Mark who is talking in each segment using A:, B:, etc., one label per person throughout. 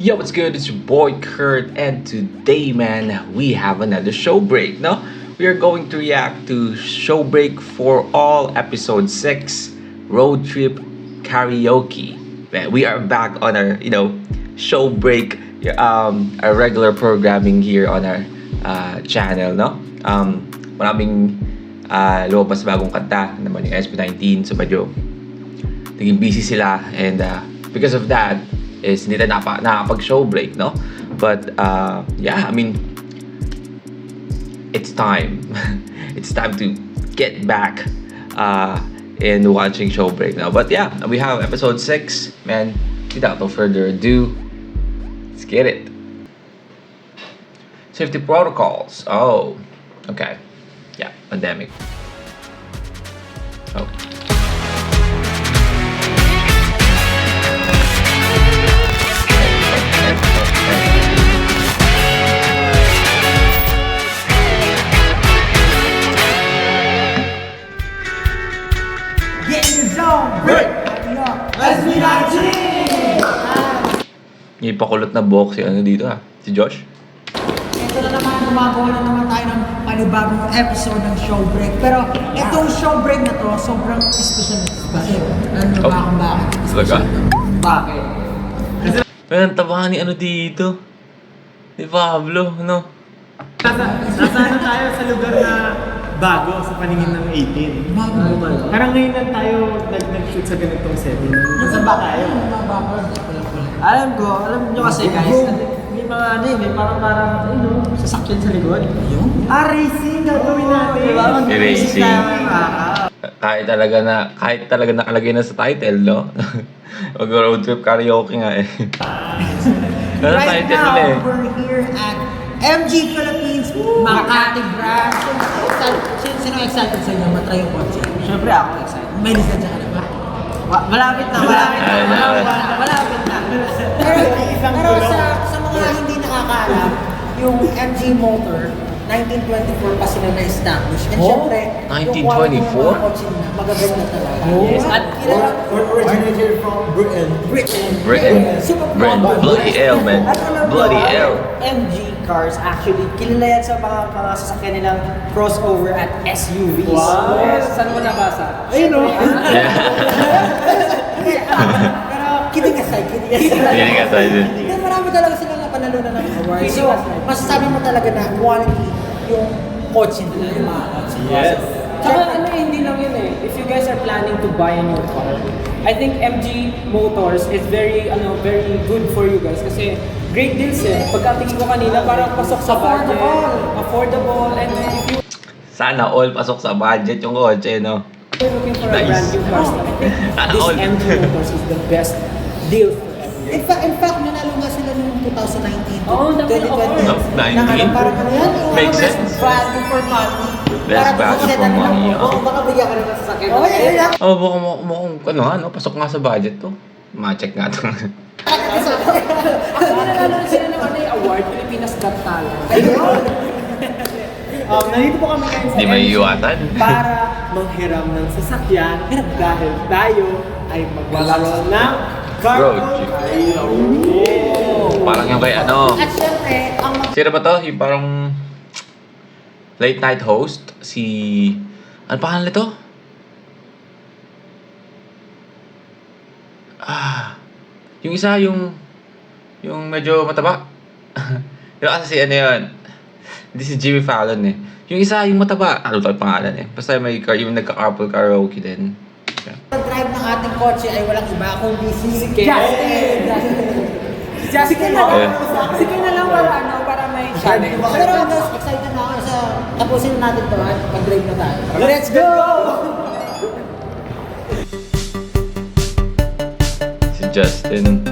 A: Yo, what's good? It's your boy Kurt, and today, man, we have another show break. No, we are going to react to show break for all episode 6, road trip karaoke. Man, we are back on our, show break, our regular programming here on our channel. No, maraming lumabas bagong kanta naman yung SB19, so medyo naging busy sila, and because of that is hindi na nakapag-show break, no? But yeah, I mean, it's time. It's time to get back in watching show break now. But yeah, we have episode 6, man. Without no further ado, let's get it. Safety protocols. Oh, okay. Yeah, pandemic. Oh.
B: Get in the zone! Break! Let's be 19!
A: Yung pakulot na buhok si dito si Josh.
B: Ito na naman, gumagawa na naman tayo ng panibagong episode ng show break. Pero itong show break na to, sobrang special na kasi. Alam niyo ba kung bakit?
A: Talaga?
B: Bakit?
A: Ang tabahan ni dito. Ni Pablo, no?
C: Nasa tayo sa lugar na bago sa paningin ng 18. Parang ngayon lang tayo nag-shoot sa ganitong setting. Nasa ba tayo?
B: Alam nyo kasi guys, may mga may parang sasakyan sa likod.
C: Racing gagawin natin.
A: Racing. Kahit talaga nakalagay na sa title, no? Mag-road trip karaoke nga eh. Ano
B: Right
A: title
B: now,
A: nila eh?
B: we're here at MG Philippines Makati branch. Sino excited sa inyo matry yung kotse?
C: Siyempre ako excited.
B: May lisensya ka na ba?
C: Malapit na.
B: Malapit na. Pero sa mga hindi nakakaalam, yung MG Motor, 1924 pa sila na-establish. And syempre, yung quality ng
A: 1924?
B: mga kotse nila, magaganda talaga.
C: Yes.
B: At kilala,
C: Originated from Britain.
A: Britain.
B: Super
A: Britain. Bloody hell, man.
B: At alam mo,
A: Bloody hell.
D: MG cars actually kilala yan sa mga sasakyan nilang crossover at SUVs.
C: Wow.
D: Yes. Saan mo nabasa?
C: Ayun o.
B: pero kidding aside.
A: Hindi ka tayo din.
B: Hindi, marami talaga silang napanalunan ng awards. So, masasabi mo talaga na quality yung kotse nila, yung mga kotse.
C: Yes.
D: Tsaka hindi lang yun eh. If you guys are planning to buy a new car, I think MG Motors is very good for you guys kasi great deals eh. Pagkatingin ko kanina parang pasok sa budget. Affordable. And if you
A: Sana all pasok sa budget yung kotse, no?
D: are looking for a
A: Nice.
D: brand new car, I think
A: Sana
D: this
A: all.
D: MG Motors is the best deal for everyone.
B: In fact, nanalo nga sila noong 2019.
D: Oo, dami na
B: 2020.
A: No, 19?
B: Parang ano yan? Yung
A: Makes
B: best
A: sense.
B: value for money.
A: Best value for money, oh.
B: Baka bigyan ka naman sa sakit. Oo, yun lang.
A: Oh, mukhang pasok nga sa budget to. Ma-check nga to.
D: Actually, nanalo na sila ng award, Pilipinas Got Talent.
C: Nandito po kami ngayon sa
A: Hindi may
C: MG
A: iwatan.
C: para manghiram ng sasakyan dahil tayo ay maglalaro ng
A: Road trip. Parang yung kay
B: At syempre, ang
A: Sino ba to? Yung parang late night host? Ano pangalan nito? Yung isa, yung medyo mataba. Yung kasi si yun? Hindi si Jimmy Fallon eh. Yung isa, yung mataba. Ano tayo pangalan eh? Basta may yung nagka-carpool karaoke din.
B: drive ng ating kotse ay walang iba kundi si
D: Justin.
B: Justin na
A: Eh.
D: Sige na lang para may challenge.
B: Pero guys, excited na ako sa tapusin natin to at mag-drive na tayo. Let's go!
A: Si Justin.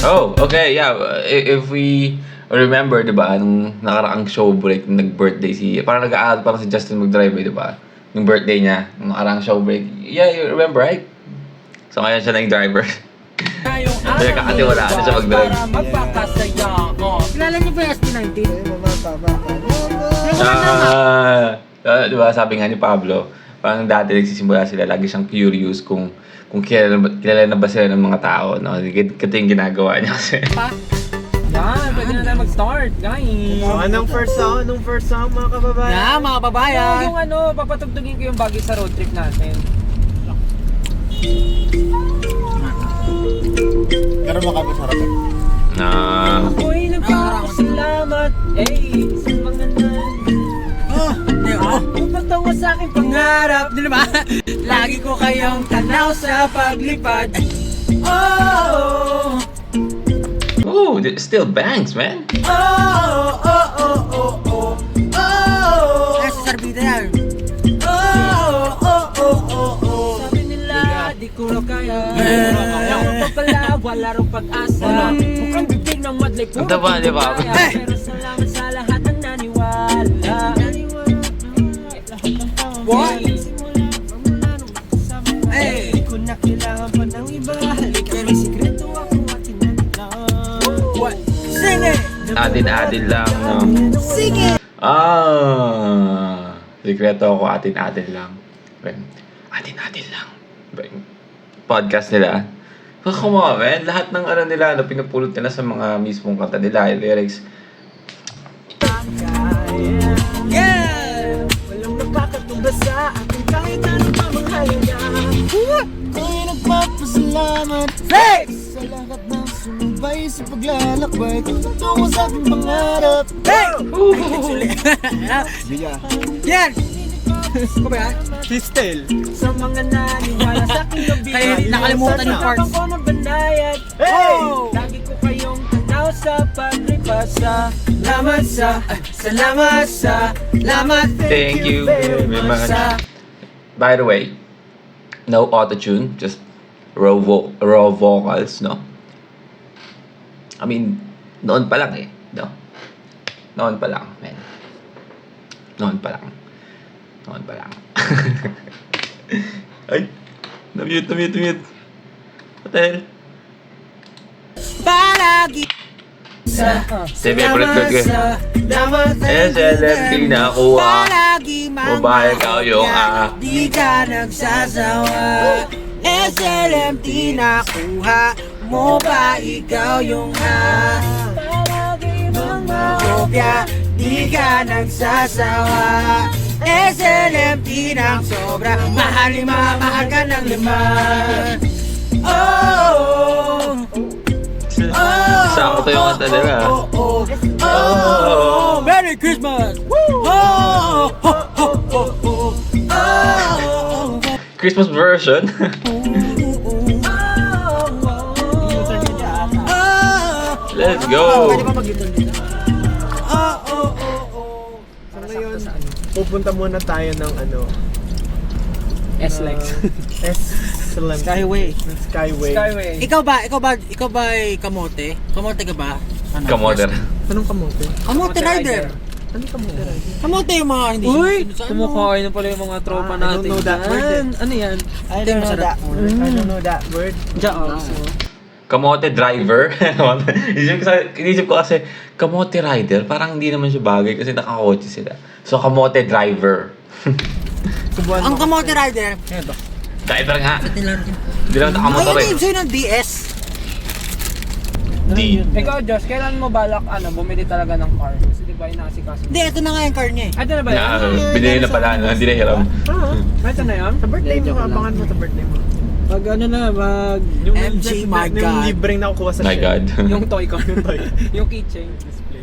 A: Oh, okay, yeah. If we remember, di ba, nung nakaraang show break, nag-birthday parang nag-aaral parang si Justin mag-drive, di ba? Yung birthday niya, nung nakaraang show break. Yeah, you remember, right? So ngayon siya na yung driver. Kaya kakatiwala na siya mag-drive.
B: Kilala niyo ba yung SB19?
A: Di ba, sabi nga ni Pablo, parang dati nagsisimula sila, lagi siyang curious kung kung kilala na ba sila ng mga tao, no? Ito yung ginagawa niya kasi.
D: Yan, pwede na tayo mag-start, guys.
C: So, anong first song mga kababayan?
B: Yeah, mga babayan.
D: Yung papatugtugin ko yung bagay sa road trip natin.
C: Pero makabasarap.
D: Ako'y nagpapasalamat, sa mga upatawa sa aking pangarap.
B: Di ba? Lagi ko kayong tanaw sa paglipad. Oh,
A: Ooh, it still bangs, man.
B: Nasa sarbida yan.
D: Sabi nila, di ko raw kaya. Ako pa pala, wala raw pag-asa. Mukhang bibig ng madlay, puro
A: Ang taba, di ba?
D: kaya. Pero salamat sa lahat ng naniwala.
B: What?
D: Hey! Di ko na kailangan pa ng iba. Halika, may sikreto ako atin na lang.
B: What? Sing it!
A: Atin-atin lang, no?
B: Sing it!
A: Sikreto ako, atin-atin lang. Atin-atin lang. Podcast nila. Oh, come on, man. Lahat ng ano nila, pinupulot nila sa mga mismong kanta nila, yung lyrics.
B: Yeah!
D: Walang nakakatumbas sa akin kahit ano pa mang halaga.
E: Ako'y nagpapasalamat
B: Flex!
E: sa lahat ng sumabay sa paglalakbay tungo sa aking pangarap.
B: Hey! Yan! Ko ba yan?
C: Fistel.
D: Sa mga naniwala sa aking gabi.
B: Kaya nakalimutan yung parts.
D: Sa ko ng banayad.
B: Oh!
D: Lagi ko kayong tanaw sa paglipasa.
B: Salamat.
A: Thank you very much. By the way, no auto-tune, just raw vocals, no? I mean, noon pa lang no? Noon pa lang, man. Noon pa lang. Ay, na-mute. What the hell?
B: Palagi
A: Sige, ulit ko. SLMT na kuha.
B: Palagi
A: Babae ka yung
B: Di ka nagsasawa. SLMT na kuha mo ba ikaw yung palagi mga kopya. Di ka nagsasawa. SLMT ng sobra. Mahal ka ng lima. Oh,
A: Sakto yung kanta nila.
B: Merry Christmas!
A: Christmas version. Let's go.
B: Pwede ba mag-little dito?
C: So ngayon, pupunta muna tayo ng
D: S-Lex.
C: Excellent.
B: Skyway.
C: Skyway.
D: Skyway.
B: Ikaw ba kamote? Kamote ka ba?
A: Kamoder.
C: Anong kamote?
B: Kamote rider.
C: Anong kamote?
B: Kamote yung mga hindi
D: Uy!
B: sa ano.
D: Kumakain na pala yung mga tropa
C: I don't
D: natin.
C: know that word
D: Yan. Ano yan?
E: I don't know that word.
C: I don't know that word.
D: Diyan also.
A: Kamote driver. Inisip ko kasi, kamote rider, parang hindi naman siya bagay kasi nakakotse sila. So, kamote driver.
C: Subuhan
B: Ang
C: mo.
B: kamote rider.
A: Driver nga.
B: Ay,
A: Hindi lang nakamotor
B: yung sa'yo ng DS.
A: D.
D: Ikaw, Josh, kailan mo balak bumili talaga ng car? Kasi di ba inaasikaso?
B: Hindi, ito na nga yung car niya eh.
D: Ito na ba yan?
A: Binili na pala, no? Hindi na hiram.
D: Ito na yan?
C: Sa birthday mo, abangan mo sa birthday mo.
D: Pag
C: Yung
B: MJ, my
C: yung
B: God.
C: libreng nakukuha sa
A: My
C: shell.
A: God.
D: yung toy ko. Yung keychain display.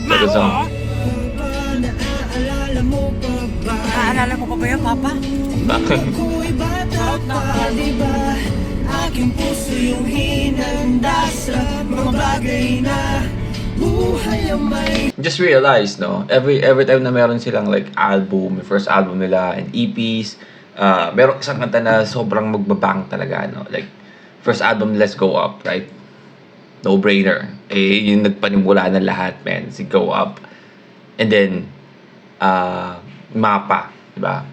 A: Ito song.
B: Naalala mo pa ba yan, Papa?
A: Bakit?
E: Aking puso yung hinanda sa mga bagay na buhay ang may
A: Just realize, no? Every time na meron silang like album, yung first album nila and EPs, meron isang kanta na sobrang magbabang talaga, no? Like, first album, Let's Go Up, right? No-brainer. Yung nagpanimula ng lahat, man. Si Go Up. And then, Mapa, di ba?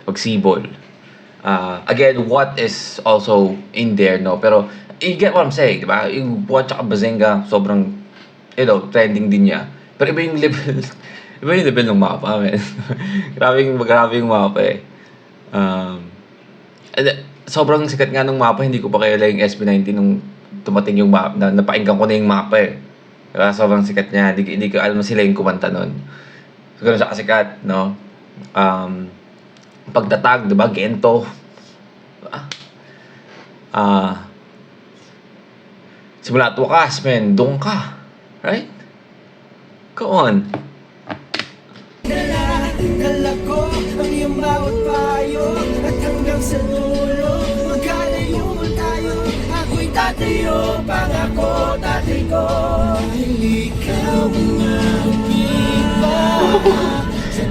A: Pagsibol. Again, What is also in there, no? Pero, you get what I'm saying, di ba? Yung What tsaka Bazenga, sobrang, trending din niya. Pero iba yung level, Iba yung level ng mapa, men. grabe yung mapa eh. Sobrang sikat nga ng mapa, hindi ko pa kilala yung SB19 nung tumating yung map, napakinggan ko na yung mapa eh. Kaya sobrang sikat niya, hindi ko alam sila yung kumanta nun. So, ganun siya kasikat, no? Pagtatag, diba? Gento. Simula at wakas, men, doon ka. Right? Go on.
E: Dala ko ang iyong bawat payo at hanggang sa dulo magkalayo man tayo. Ako'y tatayo, pangako tatay ko. Dahil ikaw ang iba.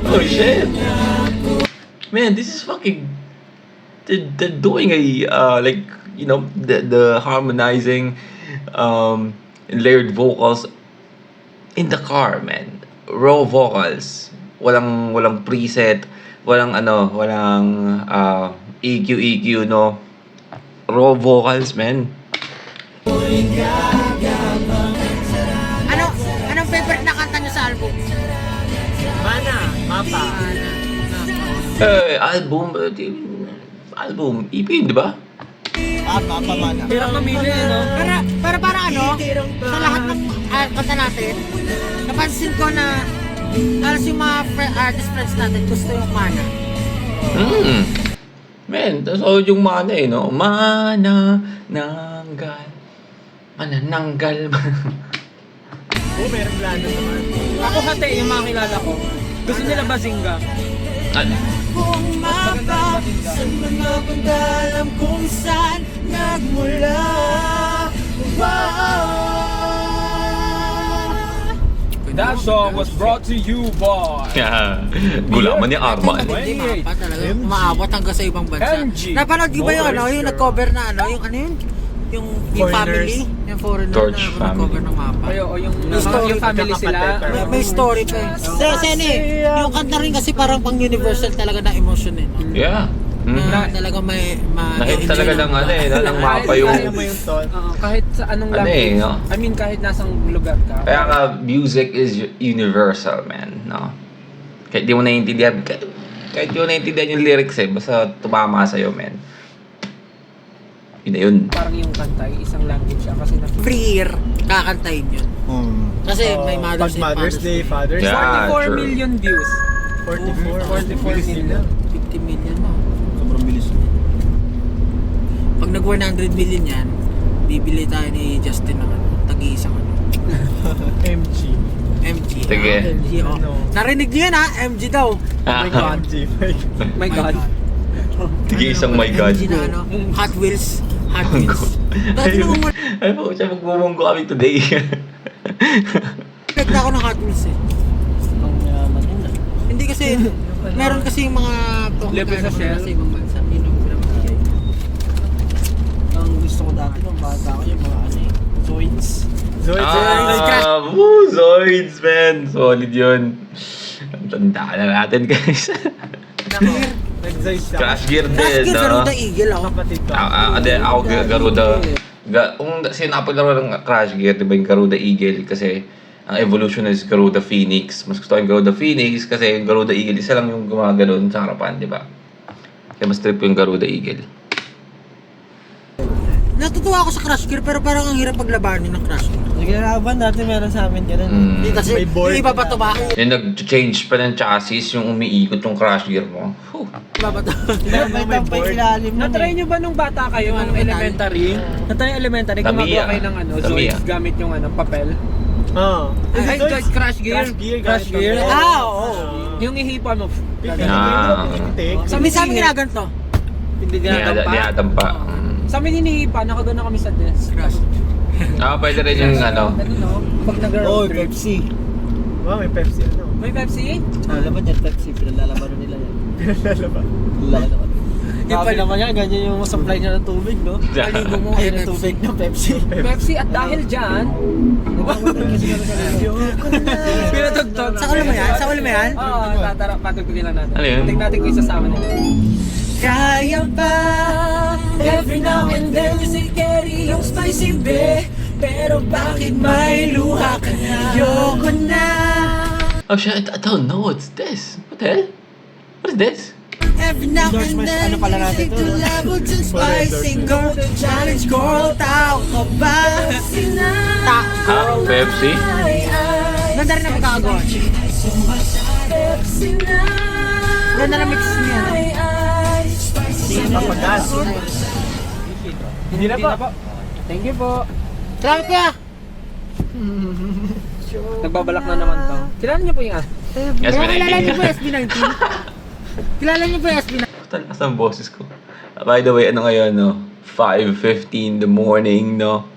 A: Oh shit. Man, this is fucking they're doing a like, you know, the harmonizing layered vocals in the car, man. Raw vocals. Walang preset, walang EQ, no. Raw vocals, man.
B: Anong favorite na kanta niyo sa album?
C: Mapa.
A: Album, EP, di ba?
D: Hirap mamili, no?
B: Pero para sa lahat ng kanta natin, napansin ko na halos yung mga artist friends natin gusto yung Mana.
A: Man, so yung mana eh, no? Mana, nanggal. Mana, nanggal.
C: Meron plano naman.
D: Ako hati, yung mga kilala ko. Gusto nila Bazinga.
E: Kung mapa sa mga pandalam kung saan nagmula.
D: That song was brought to you by
A: Gulaman ni Arman.
B: Hindi mapa talaga. Umaabot hanggang sa ibang bansa.
D: MG.
B: Napanood ko ba yung nag-cover na yung family, yung foreigner
A: Torch
B: na nag-cover ng mapa.
D: O yung
B: story
D: yung family sila.
B: May story pa eh. Kasi yung kanta rin kasi parang pang universal talaga na emotion eh. No?
A: Yeah.
B: Na talaga
A: Nahit talaga ng ng mapa yung...
C: Kaya mo yung thought.
D: Kahit sa anong
A: Ano
D: language.
A: eh, no?
D: I mean, kahit nasang lugar ka.
A: Kaya nga, music is universal, man. No? Kahit di mo naiintindihan, kahit di mo naiintindihan yung lyrics eh, basta tumama sa'yo, man. Yun na yun.
D: Parang yung kanta, isang language siya. Kasi
B: free year, kakantahin yun. Kasi may Mother's Day,
C: Mother's Day, Father's Day.
A: Yeah.
D: 44
A: true.
D: million views.
C: 44
D: million.
B: 50 million mo.
C: Sobrang bilis mo.
B: Pag nag 100 million yan, bibili tayo ni Justin ng tag-iisang
C: MG.
B: MG.
A: Sige.
B: MG, oh. Narinig niyo yan ha? MG daw.
C: My God. MG.
D: My God.
A: Sige, isang my God.
B: MG na Hot Wheels. Hot Wheels. Dati nung
A: Ay po, siya magbumunggo kami today.
B: na ako ng Hot Wheels eh. Hindi kasi, meron kasi yung mga
D: Libre sa Shell.
B: sa ibang bansa. Yun ang pinamigay.
F: Ang gusto ko dati nung bata ko yung mga Zoids.
A: Zoids, man. Solid yun. Ang tanda na natin, guys.
C: Nag-Zoids ka.
A: Crash Gear
B: Last
A: din,
B: year,
A: no?
B: Garuda Eagle ako.
C: Kapatid ko.
A: Ako Garuda. Kung sinapaglaro ng Crash Gear, diba yung Garuda Eagle kasi ang evolution is Garuda Phoenix. Mas gusto ko yung Garuda Phoenix kasi yung Garuda Eagle, isa lang yung gumagano'n sa harapan, di ba? Kaya mas trip yung Garuda Eagle.
B: Natutuwa ako sa Crash Gear pero parang ang hirap paglabanin ng Crash Gear.
F: Nagkakaban dati meron sa amin ganun.
B: Hindi kasi
C: May board
B: yung iba ba
C: na.
B: ito ba?
A: Yung nag-change pa ng chassis, yung umiikot yung Crash Gear mo. Whew.
B: Iba ba ito?
F: May tampay ilalim nun
D: Natry nyo ba nung bata kayo,
B: Yung
D: nung elementary? Natry elementary, gumagawa kayo ng Zoids gamit yung papel?
C: Oo.
D: Ay, Crash Gear. Crash Gear.
B: Oo.
D: Yung ihipan mo.
B: Sa minsan ginaganto.
D: Hindi
A: Diyatampa.
D: dinatampa. Sa amin hinihipa, nakagana kami sa desk.
B: Crash.
A: Pwede rin yung
D: Ano, pag
F: Oh,
D: nag-road trip.
F: Pepsi.
C: Wow, may Pepsi ano.
D: May Pepsi?
F: Laban yan, Pepsi. Pinalalaban nila yan.
C: Pinalalaban.
F: Laki naman. Grabe naman yan, ganyan yung supply niya ng tubig, no?
B: Paligo mo
F: Ayun
B: ay
F: ang tubig ng Pepsi.
D: Pepsi at dahil dyan, pinatugtog.
B: Sa ulo mo yan? Sa ulo mo yan?
D: Oo, patugtugin lang natin.
A: Ano yun?
D: Tignan natin kung isasama nila.
E: Kaya pa every now and then you say carry yung spicy be. Pero bakit may luha ka na? Ayoko na
A: Oh shit, I don't know what's this. What the hell? What is this?
E: Every now and then,
F: ano pala natin
E: take
F: to?
E: the level to spicy go to challenge girl, tao ka ba?
A: Ah, Pepsi?
B: Ganda rin ang pagkakagawa. Ganda na mix niya.
C: Hindi na po.
D: Thank you po.
B: Salamat ka!
D: Nagbabalak na naman to. Kilala niyo po yung
B: Kilala niyo
A: SB19.
B: po yung SB19? Kilala niyo po yung SB19?
A: Talakas ang boses ko. By the way, ano ngayon, no? 5:15 in the morning, no?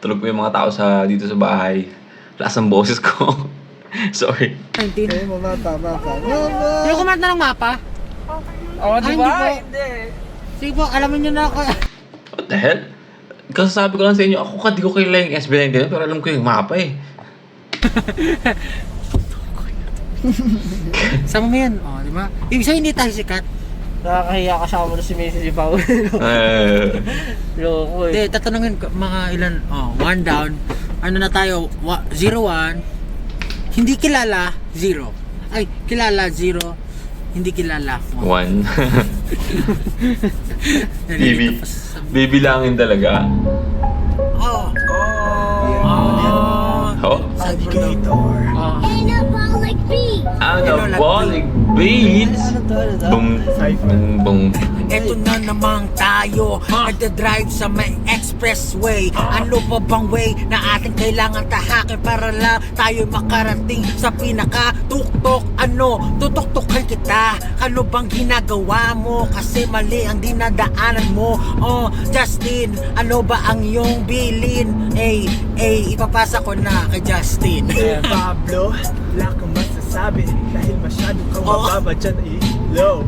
A: Tulog po yung mga tao dito sa bahay. Lakas ang boses ko. Sorry.
B: 19.
F: Kayo mamata.
B: Yung kumanta ng mapa?
D: Oh, di
B: Ay,
D: ba?
B: hindi
D: Hindi.
B: Sige po, alamin niyo na ako.
A: What the hell? Kasi sabi ko lang sa inyo, ako di ko kilala yung SB19, pero alam ko yung mapa eh.
B: Sama mo yan. O, di ba? Ibig sabihin hindi tayo sikat.
F: Nakakahiya kasama mo na si Messi si Paul. Loko
B: Hindi, tatanungin ko, mga ilan, one down. Ano na tayo? 0-1. Hindi kilala, 0. Ay, kilala, 0. Hindi kilala, 1.
A: One. Bibilangin talaga.
B: Oh.
A: Oh?
E: Anabolic beat.
A: Anabolic beats. Boom, boom, boom.
E: Eto na naman tayo, nagda-drive sa may expressway. Ano pa bang way na ating kailangan tahakin para lang tayo makarating sa pinaka-tuktok? Ano, tutuktukan kita? Ano bang ginagawa mo? Kasi mali ang dinadaanan mo. Oh, Justin, ano ba ang iyong bilin? Ipapasa ko na kay Justin.
C: Pablo, wala kang masasabi dahil masyado kang mababa dyan low.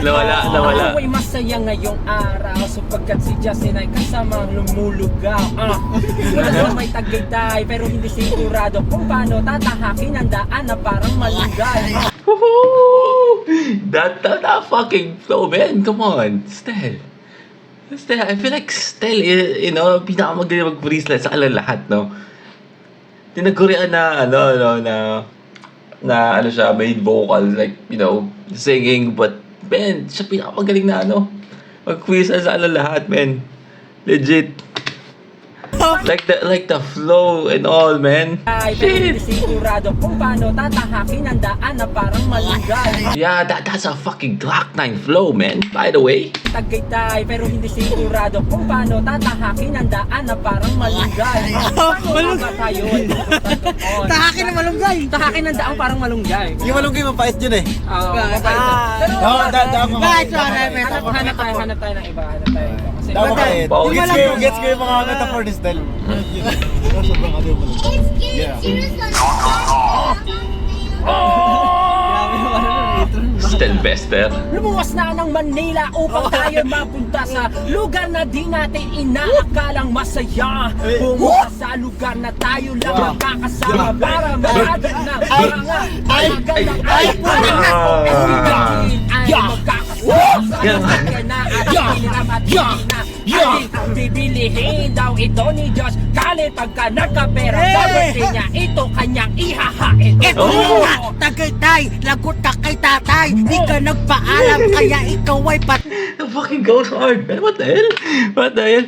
A: Nawala.
D: Ako'y masaya ngayong araw sapagkat si Justin ay kasamang lumulugaw. Mula sa may Tagaytay pero hindi sigurado kung paano tatahakin ang daan na parang malunggay.
A: Woohoo! That fucking flow, man. Come on. Stel, I feel like Stel, pinakamagaling mag-freestyle sa lahat, no? Tinagurian na siya, main vocal, like, singing, but, man, siya pinakamagaling na, mag-freestyle sa lahat, man. Legit. Like the flow and all, man.
D: Ay, pero hindi sigurado kung paano tatahakin ang daan na parang malunggay.
A: Yeah, that's a fucking Glock 9 flow, man. By the way.
D: Tagaytay pero hindi sigurado kung paano tatahakin ang daan na parang malunggay. Malunggay tayo.
B: Tahakin na malunggay.
D: Tahakin ang daan parang malunggay.
F: Yung malunggay mapait yun eh.
D: Mapait. Pero hanap tayo ng iba. Kasi
F: Mapait.
A: Bawal.
F: Gets ko yung mga metaphor ni Stel. Sobrang ano yung Yeah.
A: Stel Bester.
D: lumuwas na ng Manila upang tayo mapunta sa lugar na di natin inaakalang masaya. Pumunta sa lugar na tayo lang magkakasama para maagad na mga magandang ay bibilihin daw ito ni Josh Kalit pagka nagkapera Sabi niya ito kanyang ihahain.
E: Ito nga, Tagaytay, lagot ka kay tatay. Di ka nagpaalam, kaya ikaw ay
A: It fucking goes hard, man. What the hell? What the hell?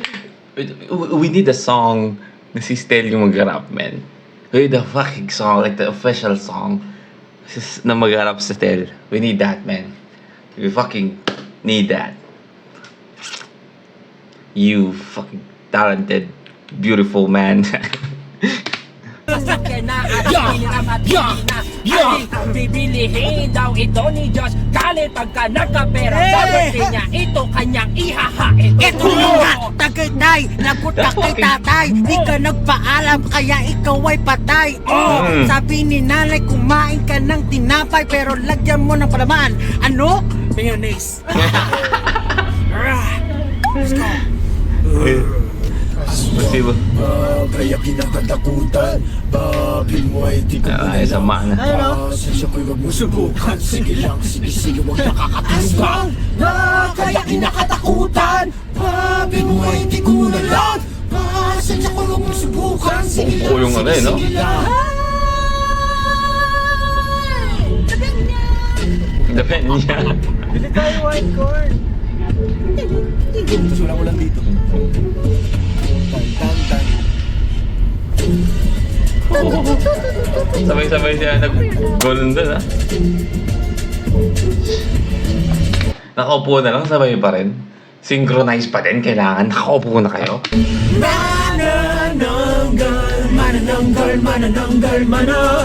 A: We need a song na si Stel yung mag-rap, man. We need a fucking song, like the official song na mag-rap si Stel. We need that, man. We fucking need that. You fucking talented, beautiful man.
D: Sasakyan na at hiniram at ating bibilihin daw ito ni Josh Kalit pagka nagkapera Sabi niya ito kanyang ihahain.
E: Ito nga, Tagaytay, lagot ka kay tatay. Di ka nagpaalam, kaya ikaw ay patay. Sabi ni nanay, kumain ka ng tinapay pero lagyan mo ng palaman. Ano? Mayonnaise. Let's go.
A: Posible.
G: Kaya kinakatakutan, bakit mo ay di ko
A: Ay, sama na.
G: Sensya ko'y wag mo subukan. Sige lang, sige wag nakakatumbang. Kaya kinakatakutan, bakit mo ay di ko nalang. Sensya ko'y wag mo subukan. Sige
A: Buo yung ano eh, no?
G: sige lang.
A: Depende niya.
C: Bili tayo white corn.
G: Sula ko lang dito. Tan.
A: Sabay-sabay siya nag-golden doon, ha? Nakaupo na lang, sabay pa rin. Synchronize pa din, kailangan nakaupo na kayo.
G: Manananggal,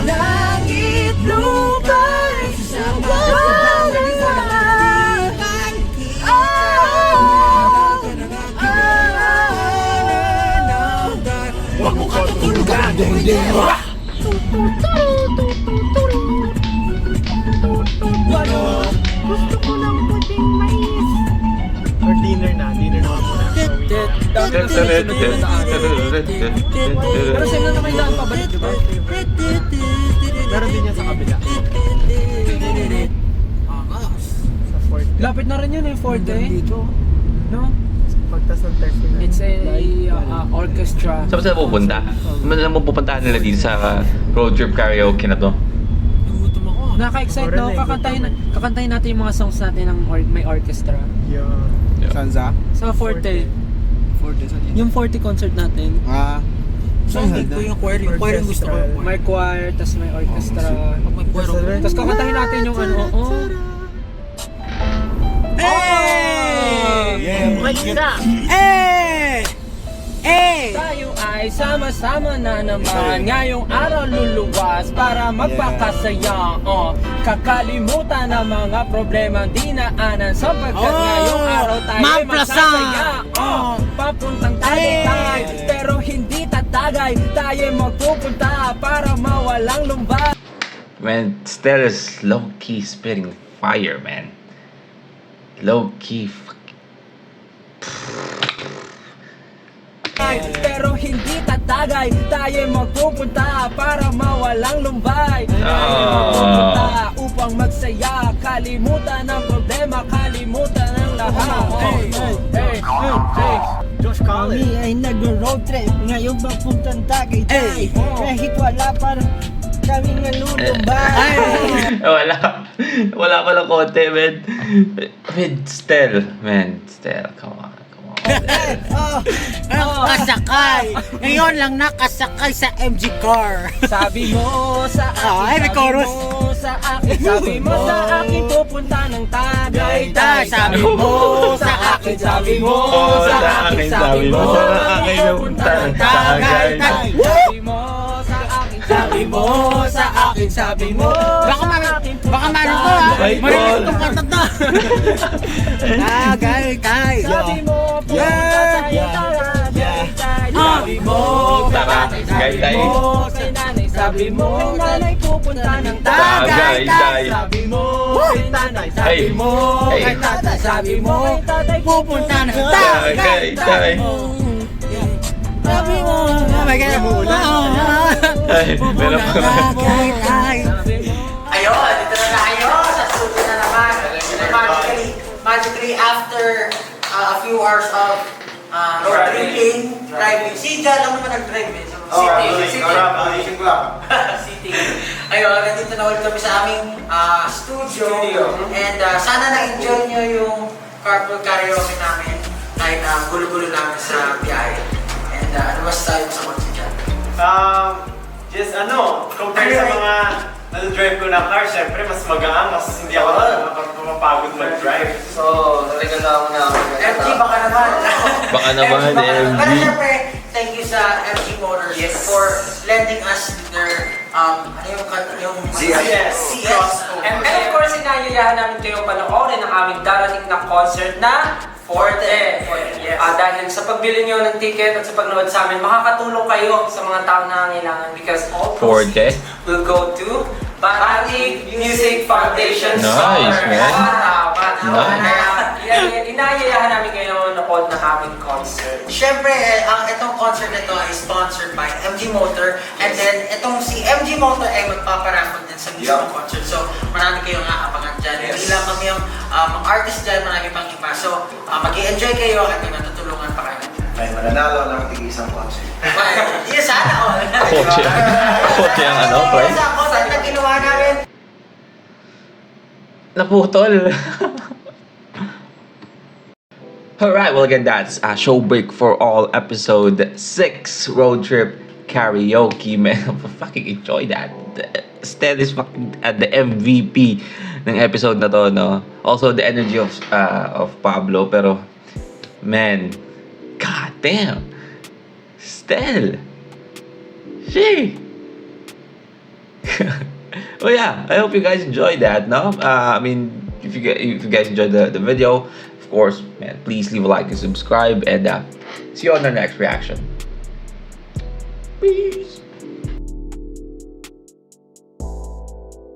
G: langit, lupa, wag mo katulungan,
H: Gusto ko ng puting mais.
C: Or dinner na muna.
D: Pero same lang naman yung pabalik, di ba?
C: Meron din yan sa kabila. Sa fort.
D: Lapit na rin yun eh, Forte. No?
C: Pagtas ng terminal.
D: It's a orchestra.
A: Saan ba sila pupunta? Saan mo pupuntahan nila dito sa road trip karaoke na to?
D: Naka-excite no? Kakantahin natin yung mga songs natin ng may orchestra.
C: Yeah.
F: Sansa?
D: Sa Forte. Yung Forte concert natin.
B: So, hindi ko yung choir. Yung choir yung gusto ko.
D: May choir, tas may orchestra.
B: May choir.
D: Tapos kakantahin natin yung ano, Tayo ay sama-sama na naman ngayong araw luluwas para magpakasaya. Kakalimutan ang mga problema dinaanan sapagkat ngayong araw tayo ay magsasaya. Papuntang Tagaytay pero hindi tatagay. Tayo magpupunta para mawalang lumbay.
A: Man, Stella is low-key spitting fire, man. Low-key
D: pero hindi tatagay. Tayo magpupunta para mawalang lumbay. Tayo magpupunta upang magsaya. Kalimutan ang problema, kalimutan ang lahat.
C: Josh Collins.
E: Kami ay nag-road trip ngayon papuntang Tagaytay. Kahit wala pa kami nalulumbay.
A: Wala pala konti, man. With Stell, man. Stell, come on.
B: Kasakay! Ngayon lang nakasakay sa MG car.
D: Sabi mo sa
B: Ay,
D: akin,
B: may
D: sabi
B: chorus.
D: mo sa akin, sabi mo sa akin pupunta ng Tagaytay.
B: Sabi mo sa akin, sabi mo sa akin, sabi mo sa akin pupunta ng Tagaytay.
D: Sabi mo sa akin, sabi mo sa akin, sabi mo
B: Baka mano ko ha. Marinig itong kanta to. Tagaytay.
D: Sabi mo pupunta tayo Tagaytay. Sabi mo
A: Tagaytay.
D: kay nanay, sabi mo nanay pupunta ng
A: Tagaytay.
D: Sabi mo kay nanay, sabi
A: Hey.
D: mo
A: Hey.
D: kay tatay, sabi mo kay tatay
B: Pupunta ng
A: Tagaytay.
B: Sabi mo. Oh my God.
A: Ay, meron pa.
B: Tagaytay. Ayun, dito na tayo sa studio na naman. Magically after a few hours of road tripping, driving. Si Jan lang naman nag-drive eh. City. Ayun, nandito na ulit kami sa aming studio. And sana na-enjoy nyo yung carpool karaoke namin kahit gulo-gulo namin sa biyahe. And ano masasabi mo sa kotse dyan?
C: Just compare sa mga nag-drive ko na car, syempre mas magaan, mas hindi ako mapapagod mag-drive.
F: So, talaga na ako na
B: MG, baka naman.
A: Baka naman,
B: Pero
A: MG.
B: syempre, thank you sa MG Motors for lending us their, yung
C: CS.
D: And of course, inayayahan namin kayo panoorin ang aming darating na concert na Forte.
C: Yes.
D: Dahil sa pagbili nyo ng ticket at sa pagnood sa amin, makakatulong kayo sa mga taong nangangailangan because all
A: Forte?
D: will go to Batik Music Foundation.
A: Nice, man.
D: Kaya inayayahan namin kayo nood ng aming concert.
B: Siyempre, itong concert na ito ay sponsored by MG Motor. And then, itong si MG Motor ay magpaparakot din sa mismong concert. So, marami kayong aabangan dyan. Hindi lang kami yung mga artist dyan, marami pang iba. So, mag-i-enjoy kayo at may matutulungan pa kayo.
F: May mananalo ng tig-isang concert.
B: Yes, sana all.
A: Kotse ang price?
B: Sa concert na ginawa namin.
A: naputol. Alright, well again, that's Show Break for All episode 6 road trip karaoke, man. Fucking enjoy that. Stel is fucking the MVP ng episode na to, no? Also the energy of Pablo, pero man, god damn, Stel, she. Oh yeah, I hope you guys enjoyed that, no? I mean, if you guys enjoyed the video, of course, man, please leave a like and subscribe, and see you on the next reaction. Peace.